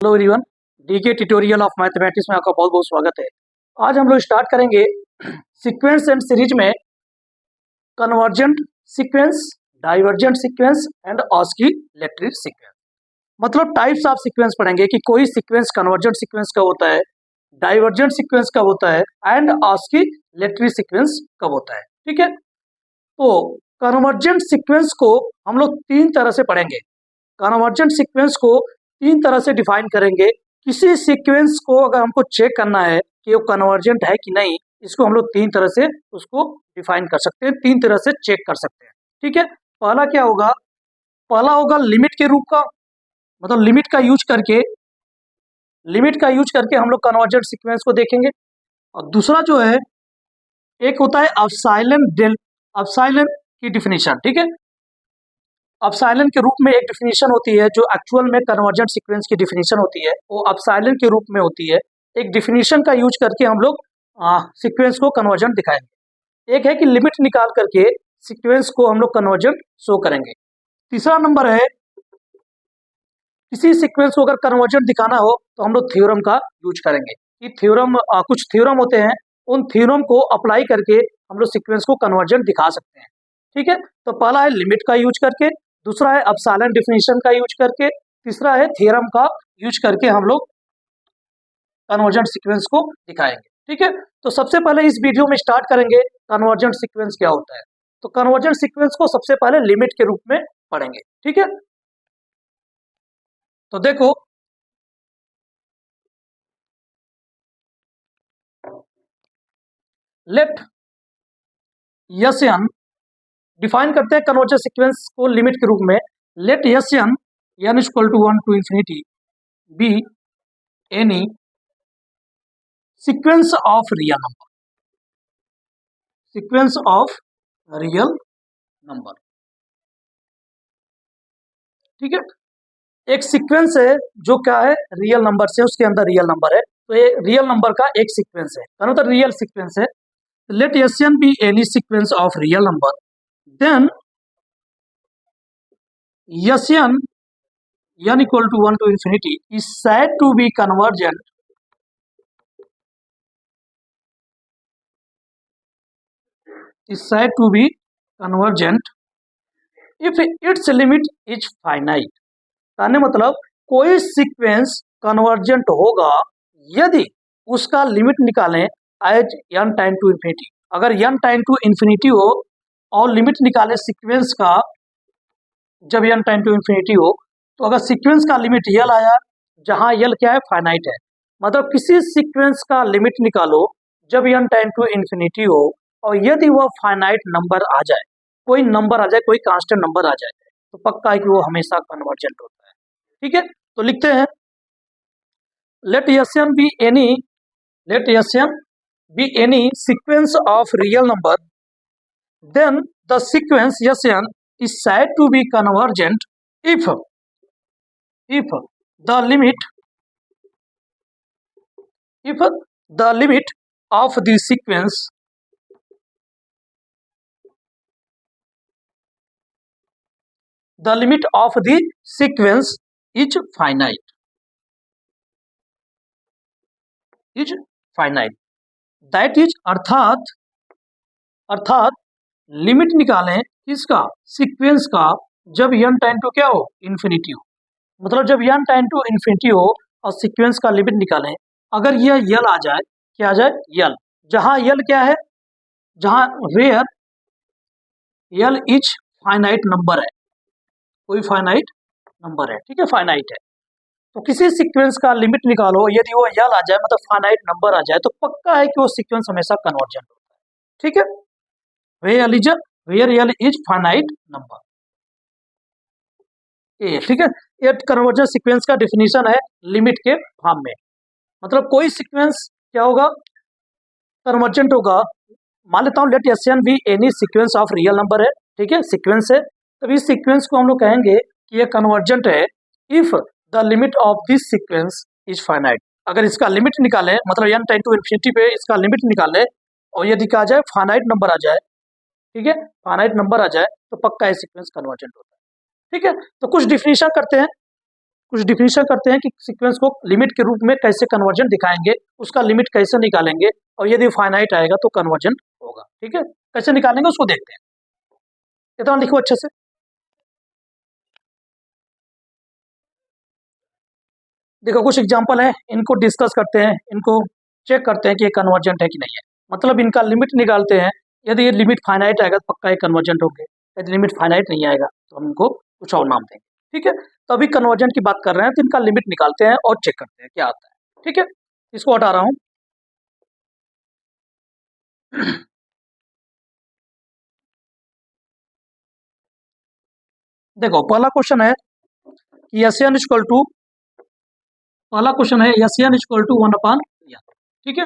Hello everyone, D K tutorial of mathematics में आपका बहुत बहुत स्वागत है। आज हम लोग स्टार्ट करेंगे सीक्वेंस एंड सीरीज में convergent sequence, divergent sequence and oscillatory sequence. मतलब टाइप्स ऑफ सीक्वेंस पढ़ेंगे कि कोई सीक्वेंस कन्वर्जेंट सीक्वेंस कब होता है, डाइवर्जेंट सीक्वेंस कब होता है एंड ऑस्किलेटरी सीक्वेंस कब होता है। ठीक है, तो कन्वर्जेंट सीक्वेंस को हम लोग तीन तरह से पढ़ेंगे। कन्वर्जेंट सीक्वेंस को तीन तरह से डिफाइन करेंगे। किसी सीक्वेंस को अगर हमको चेक करना है कि वो कन्वर्जेंट है कि नहीं, इसको हम लोग तीन तरह से उसको डिफाइन कर सकते हैं, तीन तरह से चेक कर सकते हैं। ठीक है, पहला क्या होगा, पहला होगा लिमिट के रूप का, मतलब लिमिट का यूज करके हम लोग कन्वर्जेंट सीक्वेंस को देखेंगे। और दूसरा जो है, एक होता है अपसाइलन की डिफिनीशन। ठीक है, अपसाइलन के रूप में एक डिफिनीशन होती है जो एक्चुअल में कन्वर्जेंट सीक्वेंस की डिफिनीशन होती है, वो अपसाइलन के रूप में होती है। एक डिफिनीशन का यूज करके हम लोग सीक्वेंस को कन्वर्जेंट दिखाएंगे। एक है कि लिमिट निकाल करके सीक्वेंस को हम लोग कन्वर्जेंट शो करेंगे। तीसरा नंबर है, किसी सीक्वेंस को अगर कन्वर्जेंट दिखाना हो तो हम लोग थ्योरम का यूज करेंगे कि कुछ थ्योरम होते हैं, उन थ्योरम को अप्लाई करके हम लोग सीक्वेंस को कन्वर्जेंट दिखा सकते हैं। ठीक है, तो पहला है लिमिट का यूज करके, दूसरा है अपसाइलन डिफिनीशन का यूज करके, तीसरा है थ्योरम का यूज करके हम लोग कन्वर्जेंट सीक्वेंस को दिखाएंगे। ठीक है, तो सबसे पहले इस वीडियो में स्टार्ट करेंगे कन्वर्जेंट सीक्वेंस क्या होता है। तो कन्वर्जेंट सीक्वेंस को सबसे पहले लिमिट के रूप में पढ़ेंगे। ठीक है, तो देखो, लेट यस एन, डिफाइन करते हैं कन्वर्जेंट सीक्वेंस को लिमिट के रूप में। Let yes n is equal to 1 to infinity be any sequence of real number, sequence of real number. ठीक है, एक सीक्वेंस है जो क्या है, रियल नंबर से, उसके अंदर रियल नंबर है, तो ये रियल नंबर का एक सीक्वेंस है, मतलब रियल सीक्वेंस है। Let n be any sequence of real number, then n equal to 1 to infinity is said to be convergent if its limit is finite। कहने मतलब कोई सीक्वेंस कन्वर्जेंट होगा यदि उसका लिमिट निकालें as n time to infinity. अगर n time to infinity हो और लिमिट निकाले सीक्वेंस का, जब n टाइम टू इन्फिनिटी हो, तो अगर सीक्वेंस का लिमिट यल आया, जहां यल क्या है, फाइनाइट है, मतलब किसी सीक्वेंस का लिमिट निकालो जब n टाइम टू इन्फिनिटी हो, और यदि वह फाइनाइट नंबर आ जाए, कोई नंबर आ जाए, कोई कांस्टेंट नंबर आ जाए, तो पक्का है कि वो हमेशा कन्वर्जेंट होता है। ठीक है, तो लिखते हैं let n be any sequence of real number, then the sequence n is said to be convergent if the limit of the sequence is finite। That is अर्थात लिमिट निकालें किसका, सीक्वेंस का, जब n टाइम टू क्या हो, infinity हो। मतलब जब n टाइम टू इन्फिनिटी हो और सीक्वेंस का लिमिट निकालें, अगर यह यल आ जाए, क्या आ जाए, यल, जहां यल क्या है, जहां where L is finite number है, कोई फाइनाइट नंबर है। ठीक है, फाइनाइट है, तो किसी सीक्वेंस का लिमिट निकालो, यदि वो यल आ जाए, मतलब फाइनाइट नंबर आ जाए, तो पक्का है कि वो सीक्वेंस हमेशा कन्वर्जेंट होता है। ठीक है, where L is finite number a. ठीक है, ये कन्वर्जेंट सीक्वेंस का डिफिनीशन है लिमिट के फॉर्म में। मतलब कोई सीक्वेंस क्या होगा, कन्वर्जेंट होगा। मान लेता हूँ let n be any sequence of real number है। ठीक है, सीक्वेंस है, तब इस सीक्वेंस को हम लोग कहेंगे कि ये कन्वर्जेंट है if the limit of this sequence is finite. अगर इसका लिमिट निकाले, मतलब n टाइम टू इन्फिनिटी पे इसका लिमिट निकाले, और यदि कहा जाए फाइनाइट नंबर आ जाए, ठीक है, फाइनाइट नंबर आ जाए, तो पक्का ये सीक्वेंस कन्वर्जेंट होता है। ठीक है, तो कुछ डिफिनीशन करते हैं। कुछ डिफिनेशन करते हैं कि सीक्वेंस को लिमिट के रूप में कैसे कन्वर्जेंट दिखाएंगे, उसका लिमिट कैसे निकालेंगे, और यदि फाइनाइट आएगा तो कन्वर्जेंट होगा। ठीक है, कैसे निकालेंगे उसको देखते हैं। इतना लिखो अच्छे से। देखो कुछ एग्जांपल है, इनको डिस्कस करते हैं, इनको चेक करते हैं कि ये कन्वर्जेंट है कि नहीं है, मतलब इनका लिमिट निकालते हैं। यदि ये लिमिट फाइनाइट आएगा तो पक्का ये कन्वर्जेंट होंगे, यदि लिमिट फाइनाइट नहीं आएगा तो हम इनको कुछ और नाम देंगे। ठीक है, तो अभी कन्वर्जेंट की बात कर रहे हैं, तो इनका लिमिट निकालते हैं और चेक करते हैं क्या आता है। ठीक है, इसको हटा रहा हूं। देखो पहला क्वेश्चन है कि एस एन इक्वल टू, पहला क्वेश्चन है s n equal to 1/n। ठीक है,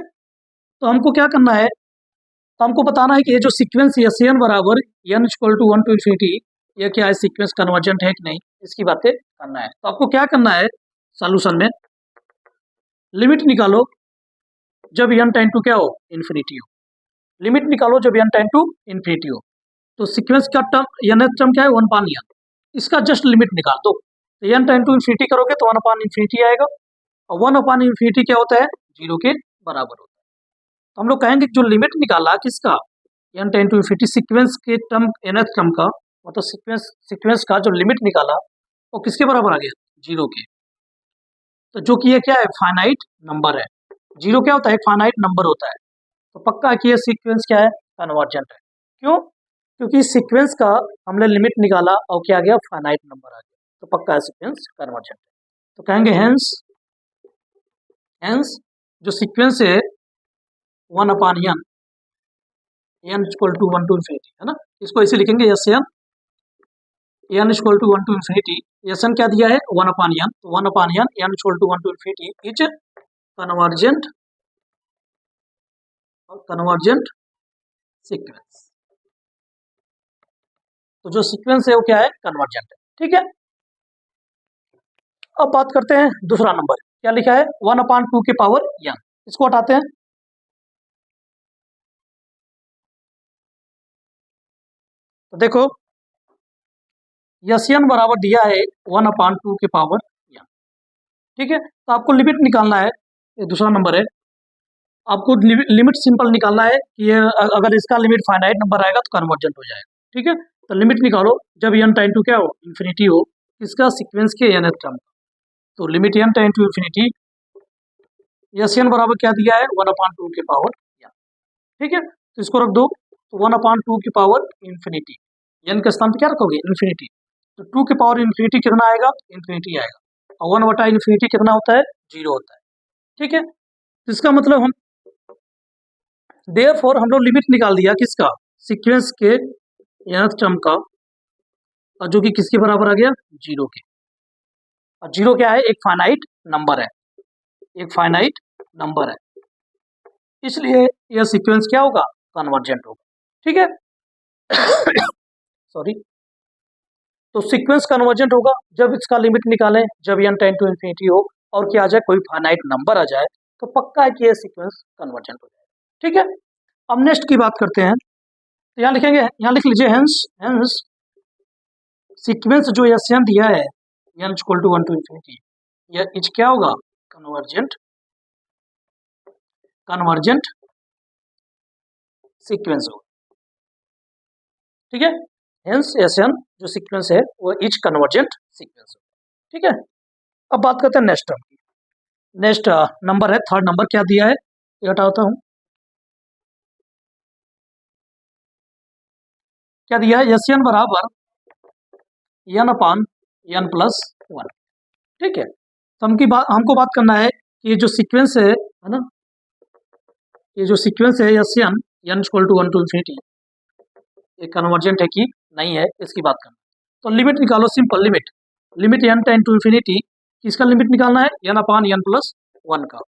तो हमको क्या करना है, तो हमको बताना है कि ये जो सीक्वेंस एस एन बराबर n equal to 1 to infinity, ये क्या है, सीक्वेंस कन्वर्जेंट है कि नहीं, इसकी बातें करना है। तो आपको क्या करना है, सॉल्यूशन में लिमिट निकालो जब एन टेंड टू क्या हो, इन्फिनिटी हो। लिमिट निकालो जब एन टेंड टू इन्फिनिटी हो। तो सीक्वेंस का टर्म एन टर्म क्या है, 1/n, इसका जस्ट लिमिट निकाल दो। तो एन टेंड टू इन्फिनिटी करोगे तो 1/infinity आएगा, और 1/infinity क्या होता है, 0 के बराबर होता है। तो हम लोग कहेंगे जो लिमिट निकाला किसका, n tend to infinity, sequence के टर्म nth टर्म का, मतलब सीक्वेंस का जो लिमिट निकाला वो किसके बराबर आ गया, 0 के। तो जो कि ये क्या है, फाइनाइट नंबर है। 0 क्या होता है, फाइनाइट नंबर होता है। तो पक्का है कि ये सीक्वेंस क्या है, कन्वर्जेंट है। क्यों, क्योंकि इस सीक्वेंस का हमने लिमिट निकाला और क्या आ गया, फाइनाइट नंबर आ गया, तो पक्का है सीक्वेंस कन्वर्जेंट है। तो कहेंगे हेंस, हेंस जो सीक्वेंस है 1/n, n equal to 1 to infinity, है ना, इसको ऐसे लिखेंगे s n equal to 1 to infinity। S n क्या दिया है, 1/n, तो 1/n n equal to 1 to infinity is convergent, और कन्वर्जेंट सीक्वेंस। तो जो सीक्वेंस है वो क्या है, कन्वर्जेंट है। ठीक है, अब बात करते हैं दूसरा नंबर, क्या लिखा है, 1/2 की पावर n, इसको हटाते हैं। तो देखो एन बराबर दिया है 1/2 की पावर n। ठीक है, तो आपको लिमिट निकालना है, ये दूसरा नंबर है। आपको लिमिट सिंपल निकालना है कि ये अगर इसका लिमिट फाइनाइट नंबर आएगा तो कन्वर्जेंट हो जाएगा। ठीक है, तो लिमिट निकालो जब एन टेंड टू क्या हो, इन्फिनिटी हो, इसका सीक्वेंस के nth टर्म। तो limit n tend to infinity, s n बराबर क्या दिया है, 1/2 की पावर n। ठीक है, तो इसको रख दो, तो 1/2 की पावर इन्फिनिटी, एन के स्थान पर क्या रखोगे, इन्फिनिटी। तो 2 की पावर इन्फिनिटी कितना आएगा, इन्फिनिटी आएगा, और 1/infinity कितना होता है, 0 होता है। ठीक है, तो इसका मतलब हम देयरफॉर हम लोग लिमिट निकाल दिया किसका, सीक्वेंस के nth टर्म का, और जो कि किसके बराबर आ गया, 0 के। और 0 क्या है, एक फाइनाइट नंबर है, एक फाइनाइट नंबर है, इसलिए यह सीक्वेंस क्या होगा, कन्वर्जेंट होगा। ठीक है, सॉरी। तो सीक्वेंस कन्वर्जेंट होगा जब इसका लिमिट निकालें, जब एन टेंड टू इन्फिनिटी हो, और क्या आ जाए, कोई फाइनाइट नंबर आ जाए, तो पक्का है कि यह सीक्वेंस कन्वर्जेंट हो जाएगा। ठीक है, अब नेक्स्ट की बात करते हैं। तो यहाँ लिखेंगे, यहाँ लिख लीजिए हेंस, हेंस सीक्वेंस जो एस एन दिया है n equal to 1 to infinity, यह इच क्या होगा, कन्वर्जेंट, कन्वर्जेंट सीक्वेंस होगा। ठीक है, हेंस एस एन जो सीक्वेंस है वो इच कन्वर्जेंट सीक्वेंस होगा। ठीक है, अब बात करते हैं नेक्स्ट टर्म की। नेक्स्ट नंबर है, थर्ड नंबर क्या दिया है, ये हटाता हूं, क्या दिया है, एस एन बराबर n/n+1। ठीक है, तो हमको बात करना है कि ये जो सीक्वेंस है ना, ये जो सीक्वेंस है s n equal to 1 to infinity, ये कन्वर्जेंट है कि नहीं है, इसकी बात करना। तो लिमिट निकालो, simple limit, limit n tend to infinity, किसका लिमिट निकालना है, n/n+1 का।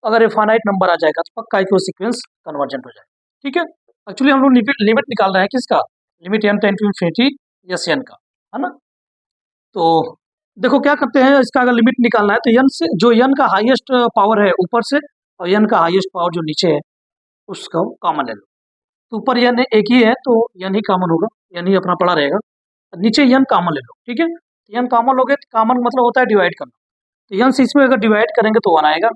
अगर ये फाइनाइट नंबर आ जाएगा तो पक्का है कि वो सीक्वेंस कन्वर्जेंट हो जाएगा। ठीक है, एक्चुअली हम लोग लिमिट निकाल रहे हैं किसका, limit n tend to infinity s n का, है ना। तो देखो क्या करते हैं, इसका अगर लिमिट निकालना है तो एन से, जो एन का हाईएस्ट पावर है ऊपर से, और एन का हाईएस्ट पावर जो नीचे है उसका कॉमन ले लो। तो ऊपर एन एक ही है तो एन ही कॉमन होगा, एन ही अपना पड़ा रहेगा, नीचे एन कॉमन ले लो। ठीक है, एन कॉमन लोगे, कॉमन मतलब होता है डिवाइड करना, तो एन से इसमें अगर डिवाइड करेंगे तो 1 आएगा,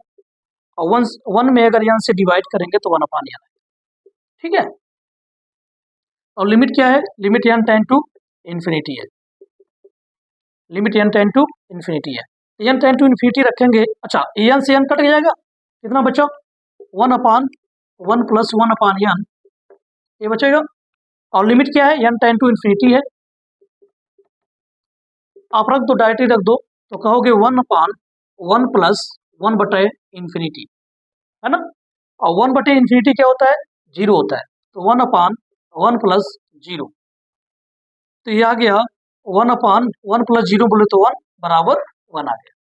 और वन में अगर एन से डिवाइड करेंगे तो 1 अपान एन आएगा। ठीक है, और लिमिट क्या है, limit n tend to infinity है, limit n tend to infinity है, एन टेंड टू इन्फिनिटी रखेंगे। अच्छा, एन से एन कट जाएगा, कितना बचा, 1 अपान 1 प्लस 1 अपान एन, ये बचेगा। और लिमिट क्या है, एन टेंड टू इन्फिनिटी है, आप रख दो, डायरेक्टली रख दो, तो कहोगे 1 अपान 1 प्लस 1 बटे इन्फिनिटी, है ना, और 1 बटे इन्फिनिटी क्या होता है, 0 होता है, तो 1 अपान 1 प्लस 0, तो ये आ गया 1 अपान 1 प्लस 0 बोले तो 1 बराबर 1 आ गया।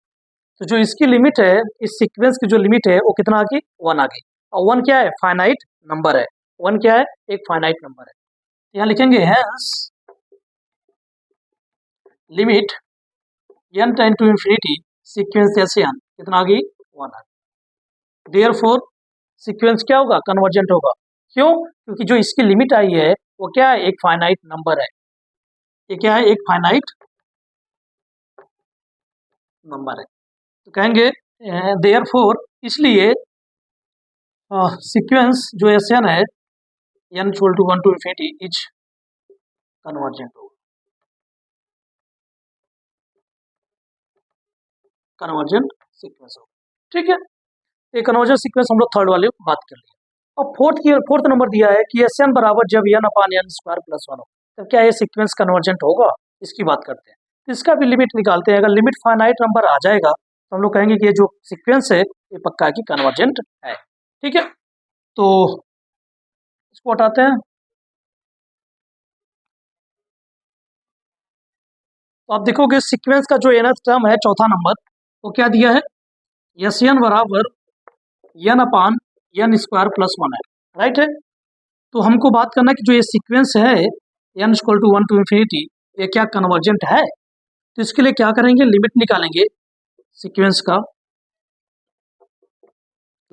तो जो इसकी लिमिट है, इस सीक्वेंस की जो लिमिट है वो कितना आ गई, 1 आ गई, और 1 क्या है, फाइनाइट नंबर है, 1 क्या है, एक फाइनाइट नंबर है। यहाँ लिखेंगे hence limit n tend to infinity sequence s n कितना आ गई, 1 आ गई। देयरफॉर सीक्वेंस क्या होगा, कन्वर्जेंट होगा। क्यों, क्योंकि जो इसकी लिमिट आई है वो क्या है, एक फाइनाइट नंबर है, ये क्या है, एक फाइनाइट नंबर है। तो कहेंगे देयरफॉर, इसलिए सीक्वेंस जो एस एन है, n equal to 1 to infinity is convergent होगा, कन्वर्जेंट सीक्वेंस होगा। ठीक है, ये कन्वर्जेंट सीक्वेंस हम लोग थर्ड वाले बात कर लिए। और फोर्थ नंबर दिया है कि एस एन बराबर जब N upon n square plus 1 हो, तब क्या ये सीक्वेंस कन्वर्जेंट होगा, इसकी बात करते हैं। तो इसका भी लिमिट निकालते हैं, अगर लिमिट फाइनाइट नंबर आ जाएगा तो हम लोग कहेंगे कि ये जो सीक्वेंस है ये पक्का की कन्वर्जेंट है। ठीक है, तो इसको हटाते हैं। तो आप देखोगे सीक्वेंस का जो nth टर्म है, चौथा नंबर, वो क्या दिया है, एस एन बराबर N upon n square plus 1 है, राइट है। तो हमको बात करना है कि जो ये सीक्वेंस है n equal to 1 to infinity, ये क्या कन्वर्जेंट है। तो इसके लिए क्या करेंगे, लिमिट निकालेंगे सीक्वेंस का,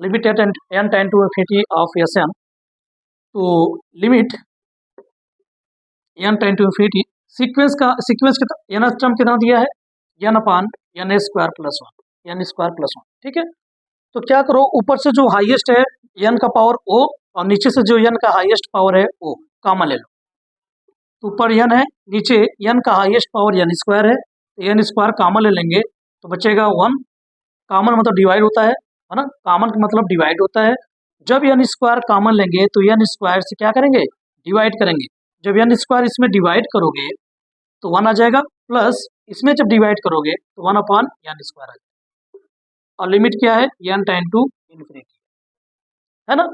limit at n tend to infinity of s n, तो limit n tend to infinity sequence का एन टर्म कितना दिया है, n upon n square plus 1, n square plus 1। ठीक है, तो क्या करो, ऊपर से जो हाईएस्ट है एन का पावर ओ, और नीचे से जो एन का हाईएस्ट पावर है ओ, कॉमन ले लो। तो ऊपर एन है, नीचे एन का हाईएस्ट पावर एन स्क्वायर है, तो एन स्क्वायर कॉमन ले लेंगे तो बचेगा 1, कॉमन मतलब डिवाइड होता है ना, कॉमन का मतलब डिवाइड होता है। जब एन स्क्वायर कॉमन लेंगे तो एन स्क्वायर से क्या करेंगे, डिवाइड करेंगे, जब एन स्क्वायर इसमें डिवाइड करोगे तो 1 आ जाएगा, प्लस इसमें जब डिवाइड करोगे तो 1 अपान एन स्क्वायर आ जाएगा, और लिमिट क्या है, एन टेंड टू इन्फिनिटी, है ना।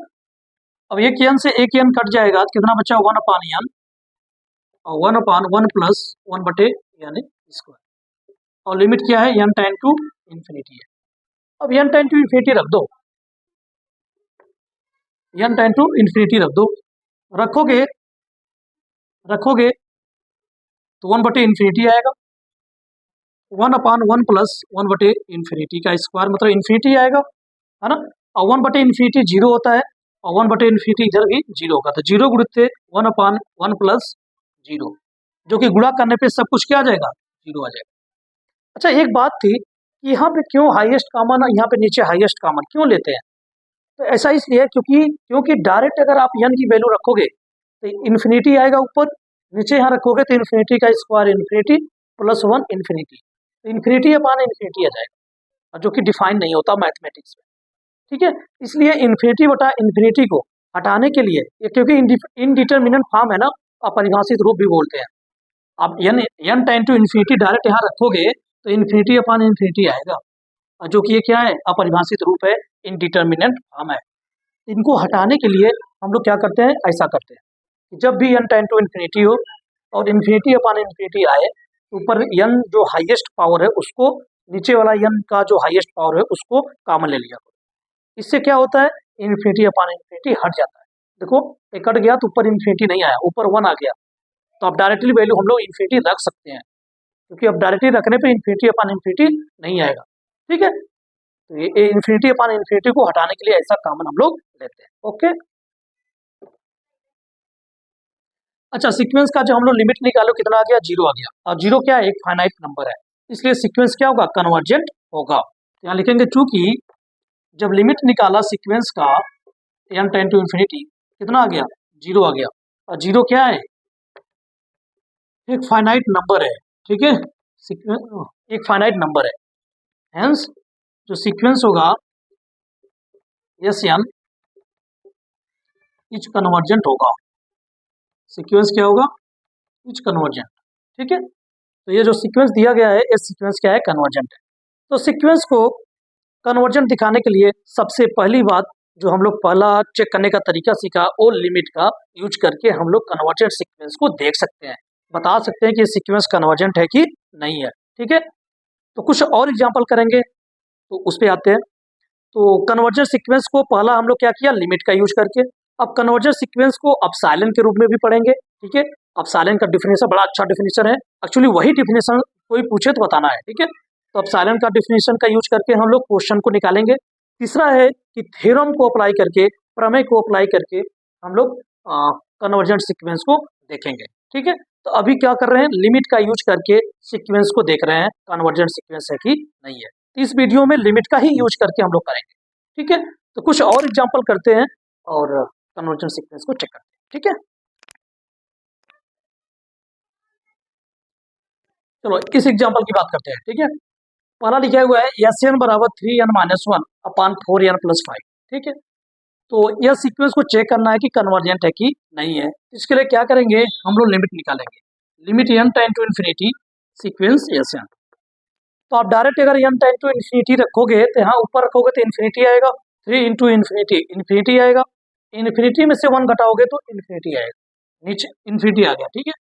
अब एक एन से एक एन कट जाएगा तो कितना बचा, 1 अपान एन, और 1 अपान 1 प्लस 1 बटे एन स्क्वायर, और लिमिट क्या है, एन टेंड टू इन्फिनिटी है। अब एन टेंड टू इन्फिनिटी रख दो, एन टेंड टू इन्फिनिटी रख दो, रखोगे रखोगे तो 1 बटे इन्फिनिटी आएगा, 1 अपान 1 प्लस 1 बटे इन्फिनिटी का स्क्वायर मतलब इन्फिनिटी आएगा, है ना। और 1 बटे इन्फिनिटी 0 होता है, और 1 बटे इन्फिनिटी इधर भी 0 होगा, तो 0 गुणित 1 अपान 1 प्लस 0, जो कि गुणा करने पे सब कुछ क्या आ जाएगा, 0 आ जाएगा। अच्छा, एक बात थी कि यहाँ पे क्यों हाईएस्ट कॉमन, यहाँ पे नीचे हाईएस्ट कॉमन क्यों लेते हैं, तो ऐसा इसलिए क्योंकि डायरेक्ट अगर आप एन की वैल्यू रखोगे तो इन्फिनिटी आएगा ऊपर, नीचे यहाँ रखोगे तो इन्फिनिटी का स्क्वायर इन्फिनिटी प्लस 1 इन्फिनिटी, तो इन्फिनिटी अपान इन्फिनिटी आ जाएगा, और जो कि डिफाइन नहीं होता मैथमेटिक्स में। ठीक है, इसलिए इन्फिनिटी बटा इन्फिनिटी को हटाने के लिए, ये क्योंकि इनडिटर्मिनेंट फॉर्म है ना, अपरिभाषित रूप भी बोलते हैं, आप n tend to infinity direct यहाँ रखोगे तो इन्फिनिटी अपान इन्फिनिटी आएगा, और जो कि ये क्या है, अपरिभाषित रूप है, इनडिटर्मिनेंट फॉर्म है। इनको हटाने के लिए हम लोग क्या करते हैं, ऐसा करते हैं कि जब भी एन टेंड टू इन्फिनिटी हो और इन्फिनिटी अपान इन्फिनिटी आए, तो ऊपर एन जो हाईएस्ट पावर है उसको, नीचे वाला एन का जो हाईएस्ट पावर है उसको कॉमन ले लिया। इससे क्या होता है, इन्फिनिटी अपान इन्फिनिटी हट जाता है। देखो, ये कट गया तो ऊपर इन्फिनिटी नहीं आया, ऊपर 1 आ गया, तो अब डायरेक्टली वैल्यू हम लोग इन्फिनिटी रख सकते हैं, क्योंकि अब डायरेक्टली रखने पे इन्फिनिटी अपान इन्फिनिटी नहीं आएगा। ठीक है, तो ये इन्फिनिटी अपान इन्फिनिटी को हटाने के लिए ऐसा कॉमन हम लोग लेते हैं। ओके, अच्छा, सीक्वेंस का जो हम लोग लिमिट निकालो कितना आ गया, 0 आ गया, और 0 क्या है, एक फाइनाइट नंबर है, इसलिए सीक्वेंस क्या होगा, कन्वर्जेंट होगा। यहाँ लिखेंगे चूंकि जब लिमिट निकाला सीक्वेंस का n टेन टू इन्फिनिटी कितना आ गया, 0 आ गया, और 0 क्या है, एक फाइनाइट नंबर है, ठीक है, सीक्वेंस एक फाइनाइट नंबर है, हेंस जो सीक्वेंस होगा एस एन इच कन्वर्जेंट होगा, सीक्वेंस क्या होगा, इच कन्वर्जेंट, ठीक है। तो ये जो सीक्वेंस दिया गया है ये सीक्वेंस क्या है, कन्वर्जेंट है। तो सीक्वेंस को कन्वर्जेंट दिखाने के लिए सबसे पहली बात जो हम लोग पहला चेक करने का तरीका सीखा वो लिमिट का यूज करके हम लोग कन्वर्जेंट सीक्वेंस को देख सकते हैं, बता सकते हैं कि सीक्वेंस कन्वर्जेंट है कि नहीं है, ठीक है। तो कुछ और एग्जांपल करेंगे, तो उस पर आते हैं। तो कन्वर्जेंट सीक्वेंस को पहला हम लोग क्या किया, लिमिट का यूज करके। अब कन्वर्जेंट सीक्वेंस को अपसाइलन के रूप में भी पढ़ेंगे, ठीक है। अपसाइलन का डिफिनेशन बड़ा अच्छा डिफिनेशन है, एक्चुअली वही डिफिनेशन कोई पूछे तो बताना है, ठीक है। तो अपसाइलन का डिफिनेशन का यूज करके हम लोग क्वेश्चन को निकालेंगे। तीसरा है कि थ्योरम को अप्लाई करके, प्रमेय को अप्लाई करके हम लोग कन्वर्जेंट सीक्वेंस को देखेंगे, ठीक है। तो अभी क्या कर रहे हैं, लिमिट का यूज करके सीक्वेंस को देख रहे हैं कन्वर्जेंट सीक्वेंस है कि नहीं है। तो इस वीडियो में लिमिट का ही यूज करके हम लोग करेंगे, ठीक है। तो कुछ और एग्जांपल करते हैं और कन्वर्जेंट सीक्वेंस को चेक करते हैं, ठीक है। चलो इस एग्जांपल की बात करते हैं, ठीक है। पहला लिखा हुआ है एस एन बराबर 3n-1 अपान 4n + 5, ठीक है। तो यह सीक्वेंस को चेक करना है कि कन्वर्जेंट है कि नहीं है। इसके लिए क्या करेंगे, हम लोग लिमिट निकालेंगे, limit n tend to infinity sequence s n. तो आप डायरेक्ट अगर n टेन टू इन्फिनिटी रखोगे तो यहाँ ऊपर रखोगे तो इन्फिनिटी आएगा, 3 इंटू इन्फिनिटी इन्फिनिटी आएगा, इन्फिनिटी में से 1 घटाओगे तो इन्फिनिटी आएगा, नीचे इन्फिनिटी आ गया, ठीक है।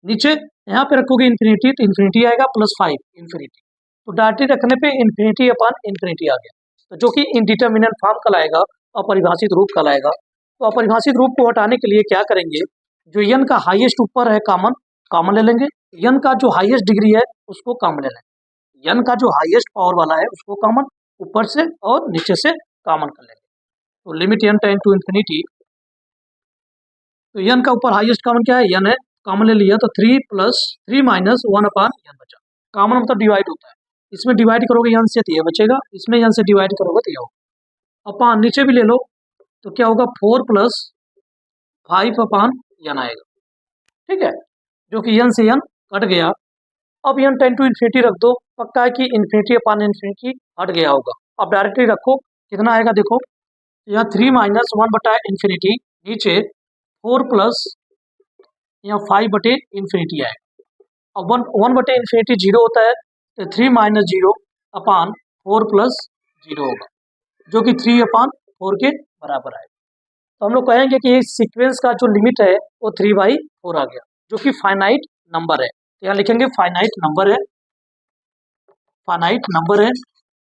नीचे यहाँ पे रखोगे इन्फिनिटी तो इन्फिनिटी आएगा +5 इन्फिनिटी, तो डायरेक्टली रखने पे इन्फिनिटी अपान इन्फिनिटी आ गया, तो जो कि इनडिटर्मिनेंट फॉर्म कहलाएगा, अपरिभाषित रूप कहलाएगा। तो अपरिभाषित रूप को हटाने के लिए क्या करेंगे, जो n का हाईएस्ट ऊपर है कॉमन ले लेंगे, n का जो हाईएस्ट डिग्री है उसको कॉमन ले लेंगे, n का जो हाईएस्ट पावर वाला है उसको कॉमन ऊपर से और नीचे से कॉमन कर लेंगे। तो limit n tend to infinity, तो n का ऊपर हाईएस्ट कॉमन क्या है, n है, कॉमन ले लिया तो 3 + 3 - 1 अपान n बचा, कॉमन मतलब डिवाइड होता है, इसमें डिवाइड करोगे n से तो ये बचेगा, इसमें n से डिवाइड करोगे तो ये होगा, अपान नीचे भी ले लो तो क्या होगा 4 + 5 अपान n आएगा, ठीक है, जो कि n से n कट गया। अब n टेन टू इन्फिनिटी रख दो, पक्का है कि इन्फिनिटी अपान इन्फिनिटी हट गया होगा। अब डायरेक्टली रखो कितना आएगा, देखो यहाँ 3 - 1 बटा इन्फिनिटी, नीचे 4 + यहाँ 5 बटे इन्फिनिटी आएगा। अब 1 बटे इन्फिनिटी 0 होता है, तो 3 - 0 अपान 4 + 0 होगा, जो कि 3 अपान 4 के बराबर आएगा। तो हम लोग कहेंगे कि इस सीक्वेंस का जो लिमिट है वो 3/4 आ गया, जो कि फाइनाइट नंबर है। तो यहाँ लिखेंगे फाइनाइट नंबर है, फाइनाइट नंबर है,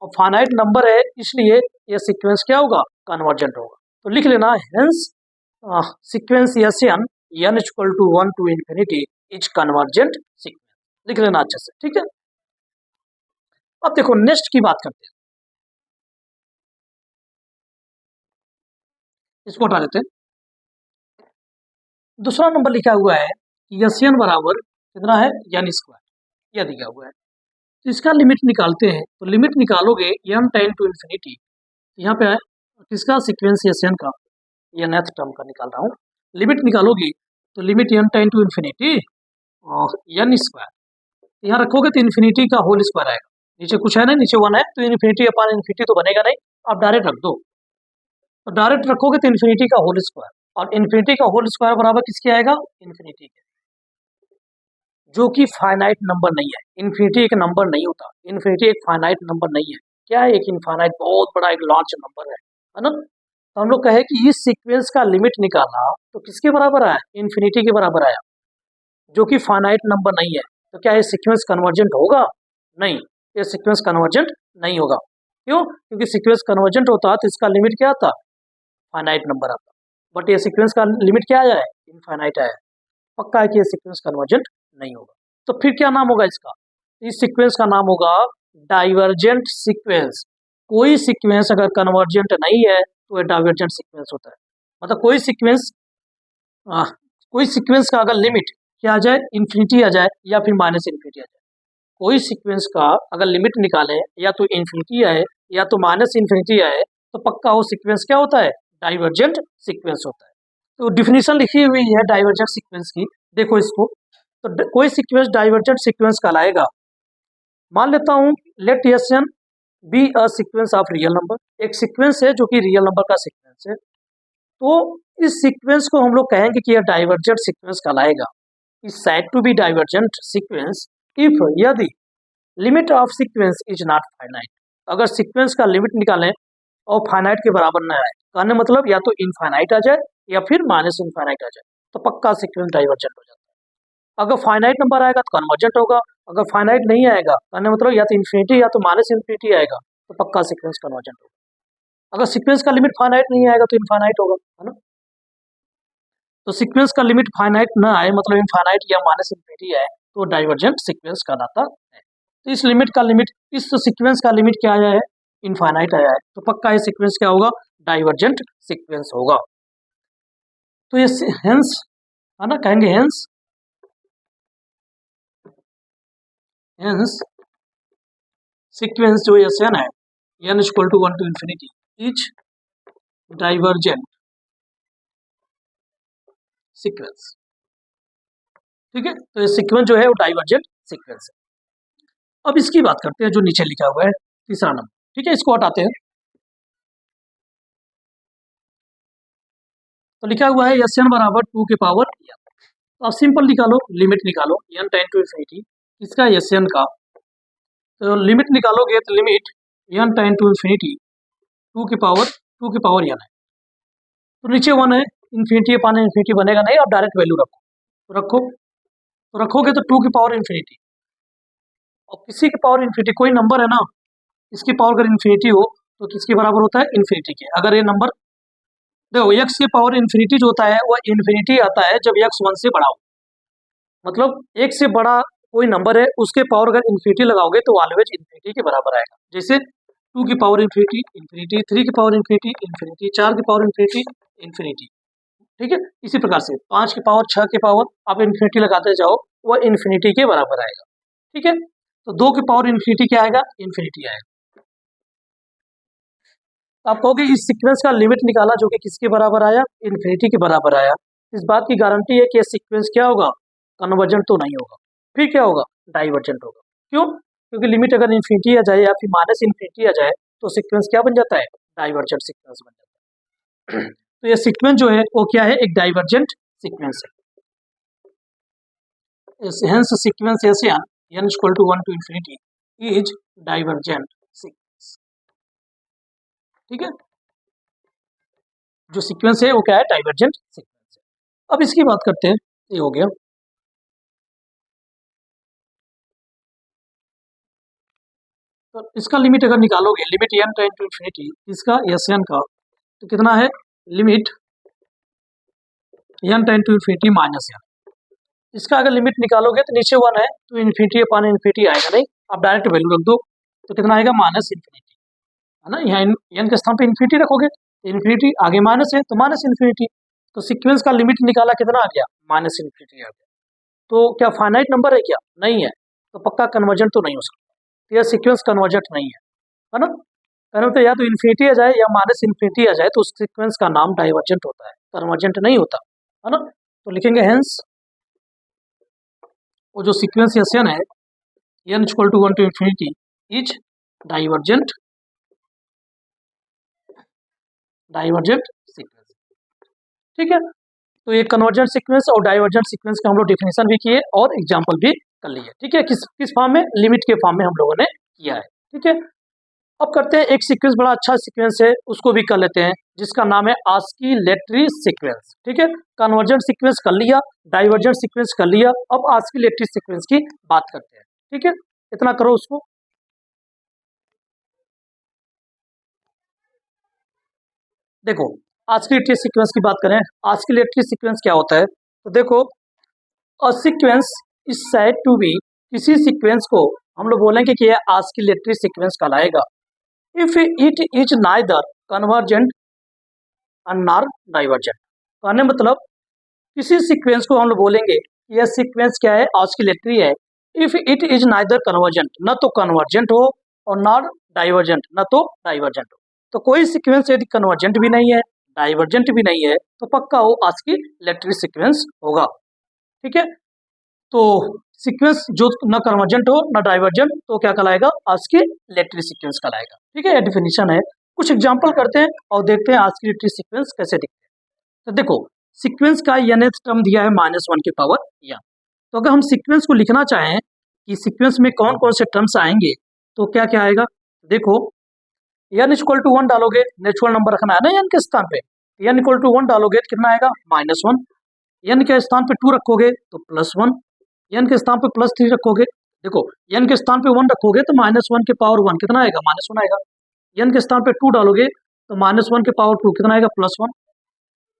और फाइनाइट नंबर है इसलिए ये सीक्वेंस क्या होगा, कन्वर्जेंट होगा। तो लिख लेना, hence sequence s n n = 1 to infinity is convergent sequence, लिख लेना अच्छे से, ठीक है। अब देखो नेक्स्ट की बात करते हैं, इसको हटा देते हैं। दूसरा नंबर लिखा हुआ है एस एन बराबर कितना है, n², यह दिया हुआ है। तो इसका लिमिट निकालते हैं, तो लिमिट निकालोगे n टेन टू इन्फिनिटी, यहाँ पे किसका, सीक्वेंस एस एन का, ये nth टर्म का निकाल रहा हूँ। लिमिट निकालोगी तो limit n tend to infinity n², यहाँ रखोगे तो इन्फिनिटी का होल स्क्वायर आएगा, नीचे कुछ है ना, नीचे 1 है तो इन्फिनिटी अपान इन्फिनिटी तो बनेगा नहीं, आप डायरेक्ट रख दो, तो डायरेक्ट रखोगे तो इन्फिनिटी का होल स्क्वायर, और इन्फिनिटी का होल स्क्वायर बराबर किसके आएगा, इन्फिनिटी के, जो कि फाइनाइट नंबर नहीं है। इन्फिनिटी एक नंबर नहीं होता, इन्फिनिटी एक फाइनाइट नंबर नहीं है, क्या है, एक इनफाइनाइट बहुत बड़ा एक लार्ज नंबर है ना। तो हम लोग कहे कि इस सीक्वेंस का लिमिट निकाला तो किसके बराबर आया, इन्फिनिटी के बराबर आया, जो कि फाइनाइट नंबर नहीं है। तो क्या ये सीक्वेंस कन्वर्जेंट होगा, नहीं, ये सीक्वेंस कन्वर्जेंट नहीं होगा। क्यों, क्योंकि सीक्वेंस कन्वर्जेंट होता तो इसका लिमिट क्या आता, फाइनाइट नंबर आता, बट ये सीक्वेंस का लिमिट क्या आया है, इनफाइनाइट आया है, पक्का है कि ये सीक्वेंस कन्वर्जेंट नहीं होगा। तो फिर क्या नाम होगा इसका, इस सीक्वेंस का नाम होगा डाइवर्जेंट सीक्वेंस। कोई सीक्वेंस अगर कन्वर्जेंट नहीं है तो ये डाइवर्जेंट सीक्वेंस होता है, मतलब कोई सीक्वेंस कोई सीक्वेंस का अगर लिमिट क्या आ जाए, इन्फिनिटी आ जाए या फिर माइनस इन्फिनिटी आ जाए, कोई सीक्वेंस का अगर लिमिट निकालें या तो इन्फिनिटी आए या तो माइनस इन्फिनिटी आए, तो पक्का वो सीक्वेंस क्या होता है, डाइवर्जेंट सीक्वेंस होता है। तो डिफिनीशन लिखी हुई है डाइवर्जेंट सीक्वेंस की, देखो इसको। तो कोई सीक्वेंस डाइवर्जेंट सीक्वेंस कहलाएगा, मान लेता हूँ let s n be a sequence of real number, एक सीक्वेंस है जो कि रियल नंबर का सीक्वेंस है, तो इस सीक्वेंस को हम लोग कहेंगे कि यह डाइवर्जेंट सीक्वेंस कहलाएगा। Is said to be divergent sequence if यदि limit of sequence is not finite, अगर सीक्वेंस का लिमिट निकालें और फाइनाइट के बराबर न आए, कहने मतलब या तो इनफाइनाइट आ जाए या फिर माइनस इनफाइनाइट आ जाए, तो पक्का सीक्वेंस डाइवर्जेंट हो जाता है। अगर फाइनाइट नंबर आएगा तो कन्वर्जेंट होगा, अगर फाइनाइट नहीं आएगा कहने मतलब या तो इन्फिनिटी या तो माइनस इन्फिनिटी आएगा, तो पक्का सीक्वेंस कन्वर्जेंट होगा। अगर सीक्वेंस का लिमिट फाइनाइट नहीं आएगा तो इनफाइनाइट होगा, है ना। तो सीक्वेंस का लिमिट फाइनाइट ना आए मतलब इनफाइनाइट या माइनस इन्फिनिटी आए तो डाइवर्जेंट सीक्वेंस कहलाता है। तो इस लिमिट का लिमिट, इस सीक्वेंस का लिमिट क्या आया है, इनफाइनाइट आया है, तो पक्का ये सीक्वेंस क्या होगा, डाइवर्जेंट सीक्वेंस होगा। तो ये हेंस, है ना, कहेंगे हेंस, हेंस सीक्वेंस जो एस एन है, n equal to 1 to infinity is divergent sequence. ठीक है, तो ये सीक्वेंस जो है वो डाइवर्जेंट सीक्वेंस है। अब इसकी बात करते हैं जो नीचे लिखा हुआ है तीसरा नंबर, ठीक है, इसको हटाते हैं। तो लिखा हुआ है एस एन बराबर 2 के पावर एन, तो आप सिंपल निकालो, लिमिट निकालो एन टेन टू इन्फिनिटी इसका एस एन का, तो लिमिट निकालोगे तो limit n tend to infinity 2 के पावर एन है, तो नीचे 1 है, इन्फिनिटी पाने इन्फिनिटी बनेगा नहीं, आप डायरेक्ट वैल्यू रखो, तो रखोगे तो 2 की पावर इन्फिनिटी, और किसी की पावर इन्फिनिटी, कोई नंबर है ना, इसकी पावर अगर इन्फिनिटी हो तो किसके बराबर होता है, इन्फिनिटी के। अगर ये नंबर देखो एक्स की पावर इन्फिनिटी जो होता है वह इन्फिनिटी आता है जब एक्स 1 से बड़ा हो, मतलब एक से बड़ा कोई नंबर है उसके पावर अगर इन्फिनिटी लगाओगे तो ऑलवेज इन्फिनिटी के बराबर आएगा। जैसे 2 की पावर इन्फिनिटी इन्फिनिटी, 3 की पावर इन्फिनिटी इन्फिनिटी, 4 की पावर इन्फिनिटी इन्फिनिटी, ठीक है। इसी प्रकार से 5 की पावर, 6 की पावर आप इन्फिनिटी लगाते जाओ वह इन्फिनिटी के बराबर आएगा, ठीक है। तो 2 की पावर इन्फिनिटी क्या आएगा, इन्फिनिटी आएगा। आप कहोगे इस सीक्वेंस का लिमिट निकाला जो कि किसके बराबर आया, इन्फिनिटी के बराबर आया, इस बात की गारंटी है कि यह सीक्वेंस क्या होगा, कन्वर्जेंट तो नहीं होगा, फिर क्या होगा, डाइवर्जेंट होगा। क्यों, क्योंकि लिमिट अगर इन्फिनिटी आ जाए या फिर माइनस इन्फिनिटी आ जाए तो सीक्वेंस क्या बन जाता है, डाइवर्जेंट सीक्वेंस बन जाता है। तो यह सीक्वेंस जो है वो क्या है, एक डाइवर्जेंट सीक्वेंस है। हेंस सीक्वेंस ऐसे n equal to 1 to infinity is divergent sequence, ठीक है। जो सीक्वेंस है वो क्या है, डाइवर्जेंट सीक्वेंस है। अब इसकी बात करते हैं, ये हो गया। तो इसका लिमिट अगर निकालोगे, limit n tend to infinity इसका एस एन का, तो कितना है, limit n tend to infinity minus n, इसका अगर लिमिट निकालोगे तो नीचे 1 है तो इन्फिनिटी अपान इन्फिनिटी आएगा नहीं, आप डायरेक्ट वैल्यू रख दो, तो कितना आएगा, माइनस इन्फिनिटी, है ना। यहाँ एन के स्थान पे इन्फिनिटी रखोगे, इन्फिनिटी आगे माइनस है तो माइनस इन्फिनिटी, तो सीक्वेंस का लिमिट निकाला कितना आ गया, माइनस इन्फिनिटी आ गया। तो क्या फाइनाइट नंबर है क्या, नहीं है, तो पक्का कन्वर्जेंट तो नहीं हो सकता, तो यह सीक्वेंस कन्वर्जेंट नहीं है ना। कहने तो या तो इन्फिनिटी आ जाए या माइनस इन्फिनिटी आ जाए तो उस सीक्वेंस का नाम डाइवर्जेंट होता है, कन्वर्जेंट नहीं होता, है ना। तो लिखेंगे हेंस वो जो सीक्वेंस एस एन है, n equal to 1 to infinity is divergent sequence, ठीक है। तो ये कन्वर्जेंट सीक्वेंस और डाइवर्जेंट सीक्वेंस का हम लोग डिफिनेशन भी किए और एग्जांपल भी कर लिए, ठीक है। किस फॉर्म में, लिमिट के फॉर्म में हम लोगों ने किया है, ठीक है। अब करते हैं एक सीक्वेंस, बड़ा अच्छा सीक्वेंस है उसको भी कर लेते हैं, जिसका नाम है ऑस्किलेटरी सीक्वेंस, ठीक है। कन्वर्जेंट सीक्वेंस कर लिया, डाइवर्जेंट सीक्वेंस कर लिया, अब ऑस्किलेटरी सीक्वेंस की बात करते हैं, ठीक है। इतना करो उसको। देखो ऑस्किलेटरी सीक्वेंस की बात करें, ऑस्किलेटरी सीक्वेंस क्या होता है, तो देखो a sequence is said to be, किसी सीक्वेंस को हम लोग बोलेंगे कि यह ऑस्किलेटरी सीक्वेंस कहलाएगा if it is neither convergent और नॉर डाइवर्जेंट। कहने मतलब किसी सीक्वेंस को हम लोग बोलेंगे यह सीक्वेंस क्या है, ऑस्किलेटरी है, if it is neither convergent, न तो कन्वर्जेंट हो और नॉट डाइवर्जेंट, न तो डाइवर्जेंट हो। तो कोई सीक्वेंस यदि कन्वर्जेंट भी नहीं है, डाइवर्जेंट भी नहीं है, तो पक्का वो ऑस्किलेटरी सीक्वेंस होगा। ठीक है, तो सीक्वेंस जो न कन्वर्जेंट हो न डाइवर्जेंट तो क्या कहलाएगा, ऑस्किलेटरी सीक्वेंस कहलाएगा। ठीक है, यह डिफिनीशन है। कुछ एग्जांपल करते हैं और देखते हैं ऑस्किलेटरी सीक्वेंस कैसे दिखते हैं। तो देखो, सीक्वेंस का nth टर्म दिया है -1 की पावर n। तो अगर हम सीक्वेंस को लिखना चाहें कि सीक्वेंस में कौन कौन से टर्म्स आएंगे तो क्या क्या आएगा, देखो n = 1 डालोगे, नेचुरल नंबर रखना है ना n के स्थान पे, n = 1 डालोगे तो कितना आएगा, -1। n के स्थान पे 2 रखोगे तो +1, n के स्थान पे +3 रखोगे, देखो n के स्थान पे 1 रखोगे तो -1 के पावर 1 कितना आएगा, -1 आएगा। n के स्थान पे 2 डालोगे तो -1 के पावर 2 कितना आएगा, +1।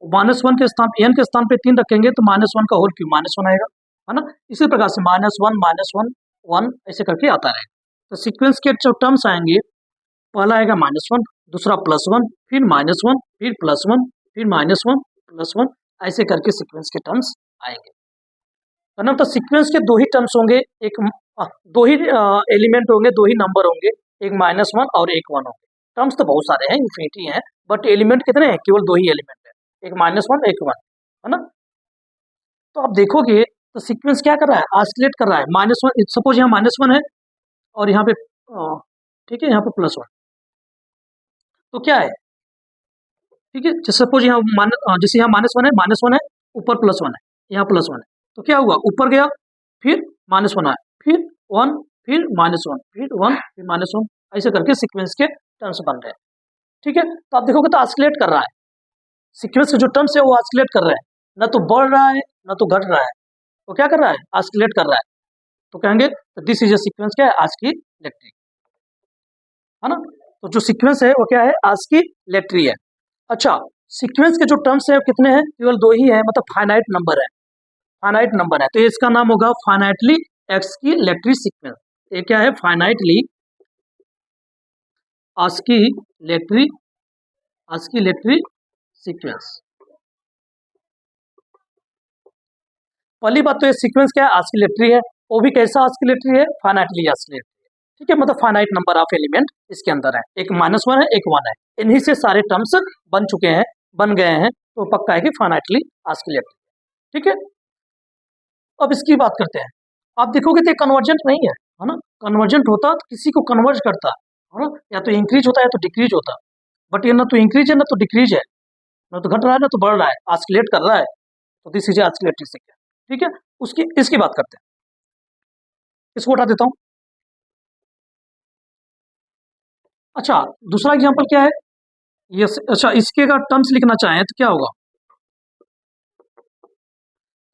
-1 के स्थान n के स्थान पे 3 रखेंगे तो -1 का होल क्यूब -1 आएगा, है ना। इसी प्रकार से -1 -1 ऐसे करके आता रहेगा। तो सीक्वेंस के जो टर्म्स आएंगे, पहला आएगा -1, दूसरा +1, फिर -1, फिर +1, फिर -1, +1, ऐसे करके सीक्वेंस के टर्म्स आएंगे। है ना। तो सीक्वेंस के दो ही टर्म्स होंगे, दो ही एलिमेंट होंगे, दो ही नंबर होंगे, एक -1 और एक 1 होंगे। टर्म्स तो बहुत सारे हैं, इन्फिनिटी हैं, बट एलिमेंट कितने हैं, केवल दो ही एलिमेंट है, एक -1 एक 1, है ना। तो आप देखोगे तो सीक्वेंस क्या कर रहा है, ऑस्किलेट कर रहा है। -1, सपोज यहाँ -1 है और यहाँ पे ठीक है, यहाँ पे +1, तो क्या है, ठीक है, सपोज यहाँ जैसे यहाँ -1 है, ऊपर +1 है, यहाँ +1 है, तो क्या हुआ, ऊपर गया फिर -1 आया, फिर 1, फिर -1, फिर 1, फिर -1, ऐसे करके सीक्वेंस के टर्म्स बन रहे हैं। ठीक है, तो आप देखोगे तो ऑस्किलेट कर रहा है, सीक्वेंस के जो टर्म्स है वो ऑस्किलेट कर रहे हैं, न तो बढ़ रहा है न तो घट रहा है, तो क्या कर रहा है, ऑस्किलेट कर रहा है। तो कहेंगे दिस इज अ सीक्वेंस क्या है, ऑस्किलेटरी, है ना। तो जो सीक्वेंस है वो क्या है, ऑस्किलेटरी है। अच्छा, सीक्वेंस के जो टर्म्स है कितने हैं, केवल दो ही है, मतलब फाइनाइट नंबर है, फाइनाइट नंबर है, तो इसका नाम होगा फाइनाइटली ऑस्किलेटरी सीक्वेंस। ये क्या है, फाइनाइटली ऑस्किलेटरी सीक्वेंस। पहली बात तो ये सीक्वेंस क्या है, ऑस्किलेटरी है, वो भी कैसा ऑस्किलेटरी है, फाइनाइटली ऑस्किलेटरी है। ठीक है, मतलब फाइनाइट नंबर ऑफ एलिमेंट इसके अंदर है, एक -1 है एक 1 है, इन्हीं से सारे टर्म्स बन चुके हैं, बन गए हैं, तो पक्का है कि फाइनाइटली ऑस्किलेटरी। ठीक है, अब इसकी बात करते हैं। आप देखोगे तो कन्वर्जेंट नहीं है ना। कन्वर्जेंट होता तो किसी को कन्वर्ज करता, है ना, या तो इंक्रीज होता है या तो डिक्रीज होता, बट ये ना तो इंक्रीज है ना तो डिक्रीज है, ना तो घट रहा है ना तो बढ़ रहा है, ऑस्किलेट कर रहा है, तो दिस इज ऑस्किलेटरी सीक्वेंस। ठीक है, उसकी इसकी बात करते हैं, इसको उठा देता हूं। अच्छा, दूसरा एग्जांपल क्या है, ये अच्छा इसके का टर्म्स लिखना चाहें तो क्या होगा,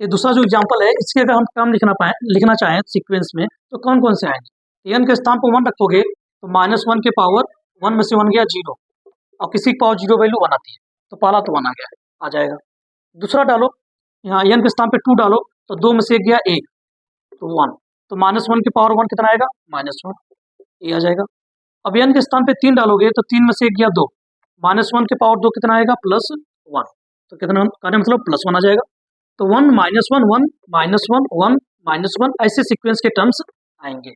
ये दूसरा जो एग्जांपल है इसके अगर हम टर्म लिखना चाहें सीक्वेंस में तो कौन कौन से आएंगे, n के स्थान पर 1 रखोगे तो -1 के पावर 1 में से 1 गया 0, और किसी की पावर 0 वैल्यू 1 आती है, तो पहला तो 1 आ गया, आ जाएगा। दूसरा डालो, यहाँ n के स्थान पे 2 डालो तो 2 में से 1 गया 1, तो 1, तो -1 की पावर 1 कितना आएगा, -1, ये आ जाएगा। अब n के स्थान पे 3 डालोगे तो 3 में से 1 गया 2, -1 के पावर 2 कितना आएगा, +1, तो कितना कहने मतलब +1 आ जाएगा। तो 1 -1 1 -1 1 -1 ऐसे सीक्वेंस के टर्म्स आएंगे।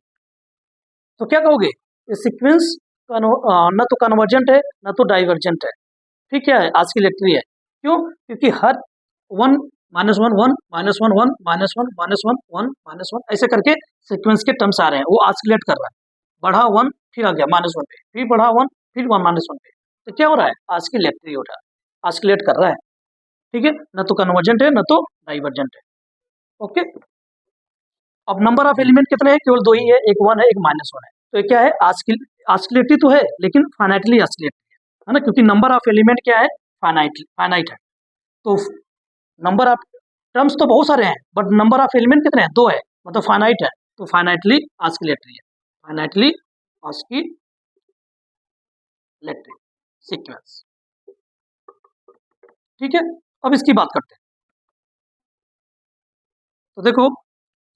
तो क्या कहोगे, ये सीक्वेंस न तो कन्वर्जेंट है न तो डाइवर्जेंट है, ठीक है, ऑस्किलेटरी है। क्यों, क्योंकि हर 1 -1 1 -1 1 -1 -1 1 -1 ऐसे करके सीक्वेंस के टर्म्स आ रहे हैं, वो ऑस्किलेट कर रहा है, बढ़ा 1 फिर आ गया -1 पे, फिर बढ़ा 1 फिर 1 -1 पे, तो क्या हो रहा है, ऑस्किलेटरी हो रहा है, ऑस्किलेट कर रहा है। ठीक है, न तो कन्वर्जेंट है न तो डाइवर्जेंट है। ओके, अब नंबर ऑफ एलिमेंट कितने हैं, केवल दो ही है, एक 1 है एक -1 है, तो ये क्या है, ऑस्किलेटरी तो है लेकिन फाइनाइटली ऑस्किलेटरी है ना, क्योंकि नंबर ऑफ एलिमेंट क्या है, फाइनाइट है। तो नंबर ऑफ टर्म्स तो बहुत सारे हैं बट नंबर ऑफ एलिमेंट कितने हैं, 2 है, मतलब फाइनाइट है, तो फाइनाइटली ऑस्किलेटरी है, फाइनाइटली ऑस्किलेटरी सीक्वेंस। ठीक है, अब इसकी बात करते हैं। तो देखो,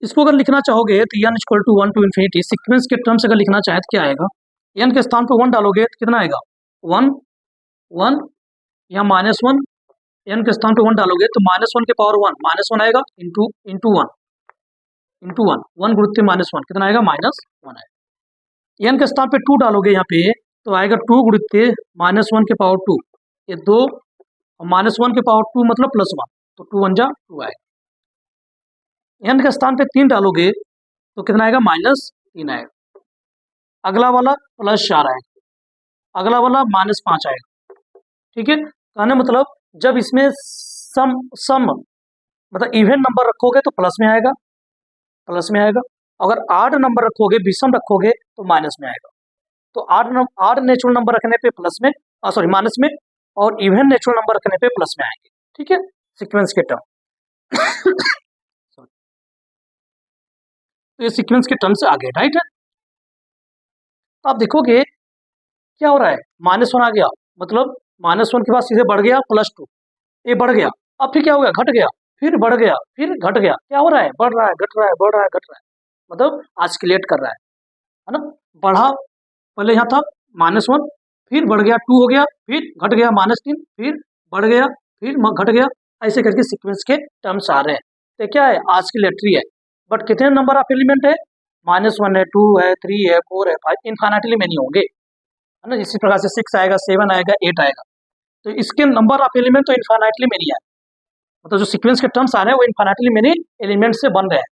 इसको अगर लिखना चाहोगे तो n = 1 to infinity सीक्वेंस के टर्म्स अगर लिखना चाहे तो क्या आएगा, n के स्थान पर 1 डालोगे तो कितना आएगा, 1 1, यहाँ -1 एन के स्थान पे 1 डालोगे तो -1 के पावर 1 -1 आएगा इंटू इंटू वन वन गुणित -1 कितना आएगा -1 आएगा। एन के स्थान पे 2 डालोगे यहाँ पे तो आएगा 2 गुणित -1 के पावर 2, ये 2 और -1 के पावर 2 मतलब +1, तो 2 1 जा 2 आएगा। एन के स्थान पे 3 डालोगे तो कितना आएगा -3 आएगा। अगला वाला +4 आएगा, अगला वाला -5 आएगा। ठीक है, कहने मतलब जब इसमें सम मतलब इवन नंबर रखोगे तो प्लस में आएगा, अगर आड नंबर रखोगे, विषम रखोगे तो माइनस में आएगा। तो आड नेचुरल नंबर रखने पे प्लस में, सॉरी माइनस में, और इवन नेचुरल नंबर रखने पे प्लस में आएंगे। ठीक है, सीक्वेंस के टर्म तो ये सीक्वेंस के टर्म से आगे, राइट है। तो आप देखोगे क्या हो रहा है, -1 आ गया, मतलब -1 के बाद सीधे बढ़ गया +2, ये बढ़ गया, अब फिर क्या हो गया, घट गया, फिर बढ़ गया, फिर घट गया, क्या हो रहा है, बढ़ रहा है, घट रहा है, बढ़ रहा है, घट रहा है, मतलब आस्किलेट कर रहा है ना। बढ़ा, पहले यहाँ था -1, फिर बढ़ गया 2 हो गया, फिर घट गया -3, फिर बढ़ गया, फिर घट गया, ऐसे करके सीक्वेंस के टर्म्स आ रहे हैं। तो क्या है, आस्किलेटरी है। बट कितने नंबर ऑफ एलिमेंट है, -1 है, 2 है, 3 है, 4 है, 5, इनफाइनाइटली मेनी होंगे, है ना। इसी प्रकार से 6 आएगा, 7 आएगा, 8 आएगा, तो इसके नंबर ऑफ एलिमेंट तो इनफाइनाइटली मेनी है, मतलब जो सीक्वेंस के टर्म्स आ रहे हैं वो इनफाइनाइटली मेनी एलिमेंट से बन रहे हैं।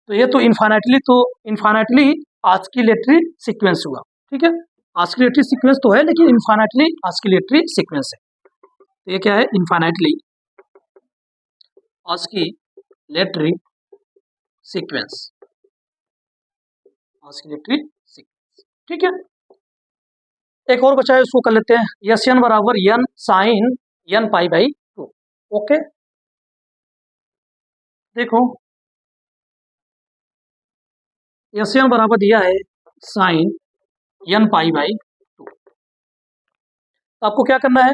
तो ये तो इनफाइनाइटली आस्किलेटरी सीक्वेंस हुआ। ठीक है, आस्किलेटरी सीक्वेंस तो है लेकिन इनफाइनाइटली आस्किलेटरी सीक्वेंस है। तो ये क्या है, इनफाइनाइटली आस्किलेटरी सीक्वेंस, आस्किलेटरी सीक्वेंस। ठीक है, एक और बचा है, उसको कर लेते हैं। यस एन बराबर एन साइन एन π/2। ओके, देखो यस एन बराबर दिया है साइन एन π/2। तो आपको क्या करना है,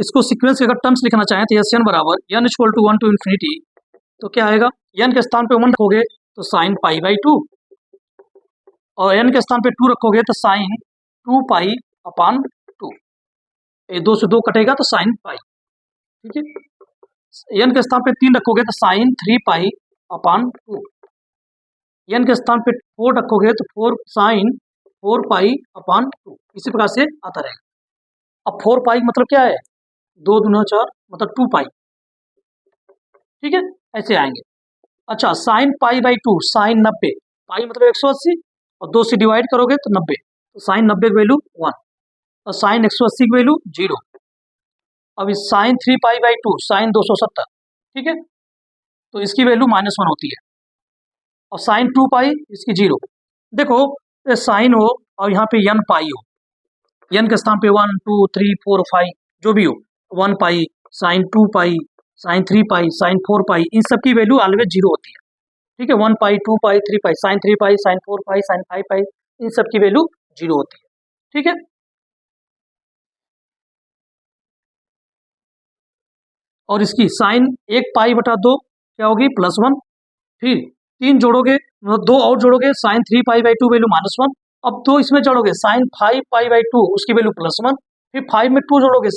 इसको सीक्वेंस के अगर टर्म्स लिखना चाहें तो यस एन बराबर एन इक्वल टू 1 to ∞, तो क्या आएगा, एन के स्थान पे 1 रखोगे तो साइन π/2, और एन के स्थान पे 2 रखोगे तो साइन 2π/2, ये 2 से 2 कटेगा तो साइन पाई। ठीक है, एन के स्थान पे 3 रखोगे तो साइन 3π/2, एन के स्थान पे 4 रखोगे तो 4 साइन 4π/2, इसी प्रकार से आता रहेगा। अब 4π मतलब क्या है, 2 दूना 4 मतलब 2π। ठीक है, ऐसे आएंगे। अच्छा, साइन π/2 साइन 90, पाई मतलब 180, और 2 से डिवाइड करोगे तो 90, तो साइन 90 की वैल्यू 1 और साइन 180 की वैल्यू 0। अब इस साइन 3π/2 साइन 270, ठीक है, तो इसकी वैल्यू -1 होती है, और साइन 2π इसकी 0। देखो ये साइन हो और यहाँ पे n पाई हो, n के स्थान पे 1 2 3 4 5 जो भी हो, 1π साइन 2π साइन 3π साइन 4π, इन सब की वैल्यू ऑलवेज 0 होती है। ठीक है, 1π 2π 3π साइन 3π साइन 4π साइन 5π, इन सब की वैल्यू 0 होती है। ठीक है, और इसकी साइन 1π/2 क्या होगी, +1, फिर 3 जोड़ोगे, 2 और जोड़ोगे, साइन 3π/2 वैल्यू -1, अब 2 इसमें जोड़ोगे, साइन 5π/2 उसकी वैल्यू +1, फिर 5 में 2 जोड़ोगे,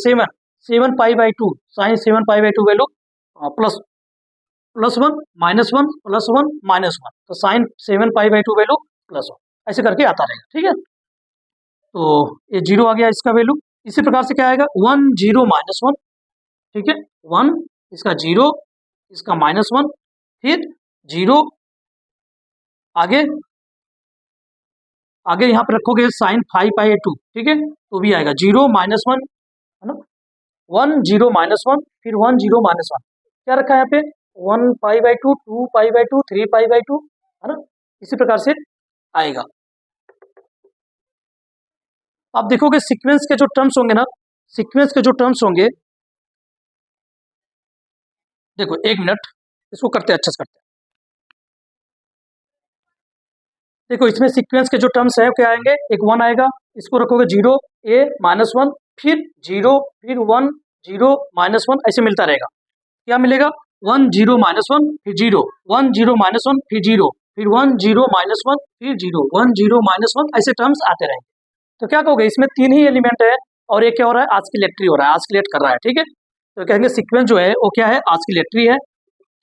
7π/2 साइन 7π/2 वैल्यू +1 -1 +1 -1, तो साइन 7π/2 वैल्यू +1, ऐसे करके आता रहेगा। ठीक है, तो ये 0 आ गया इसका वैल्यू। इसी प्रकार से क्या आएगा, 1 0 -1, ठीक है, 1 इसका 0 इसका -1, फिर 0 आगे यहाँ पर रखोगे साइन 5π/2, ठीक है, तो भी आएगा 0 -1, है ना, 1 0 -1, फिर 1 0 -1, क्या रखा है यहाँ पे, 1π/2 2π/2 3π/2, है ना, इसी प्रकार से आएगा। आप देखोगे सीक्वेंस के जो टर्म्स होंगे ना, सीक्वेंस के जो टर्म्स होंगे, देखो 1 मिनट इसको करते अच्छे से करते हैं। देखो इसमें सीक्वेंस के जो टर्म्स हैं क्या आएंगे, एक 1 आएगा, इसको रखोगे 0 a -1, फिर 0 फिर 1 0 -1, ऐसे मिलता रहेगा। क्या मिलेगा, 1 0 -1 फिर 0 1 0 -1 फिर 0 फिर 1 0 -1 फिर 0 1 0 -1, ऐसे टर्म्स आते रहेंगे। तो क्या कहोगे, इसमें 3 ही एलिमेंट है, और ये क्या हो रहा है, आस्किलेटरी हो रहा है, आस्किलेट कर रहा है, ठीक है। तो कहेंगे सीक्वेंस जो है वो क्या है, आस्किलेटरी है,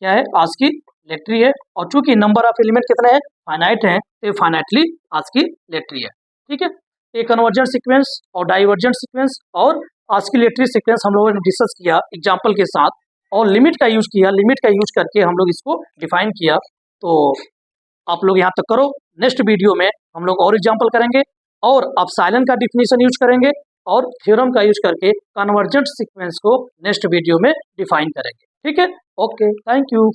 क्या है, आस्किलेटरी है। और चूंकि नंबर ऑफ एलिमेंट कितने हैं, फाइनाइट हैं, तो फाइनाइटली आस्किलेटरी है, ठीक है। ये कन्वर्जेंट सीक्वेंस और डाइवर्जेंट सीक्वेंस और आस्किलेटरी सीक्वेंस हम लोगों ने डिस्कस किया एग्जाम्पल के साथ, और लिमिट का यूज किया, लिमिट का यूज करके हम लोग इसको डिफाइन किया। तो आप लोग यहाँ तक करो, नेक्स्ट वीडियो में हम लोग और एग्जाम्पल करेंगे और अपसाइलन का डिफिनीशन यूज करेंगे और थ्योरम का यूज करके कन्वर्जेंट सीक्वेंस को नेक्स्ट वीडियो में डिफाइन करेंगे, ठीक है। Okay, thank you.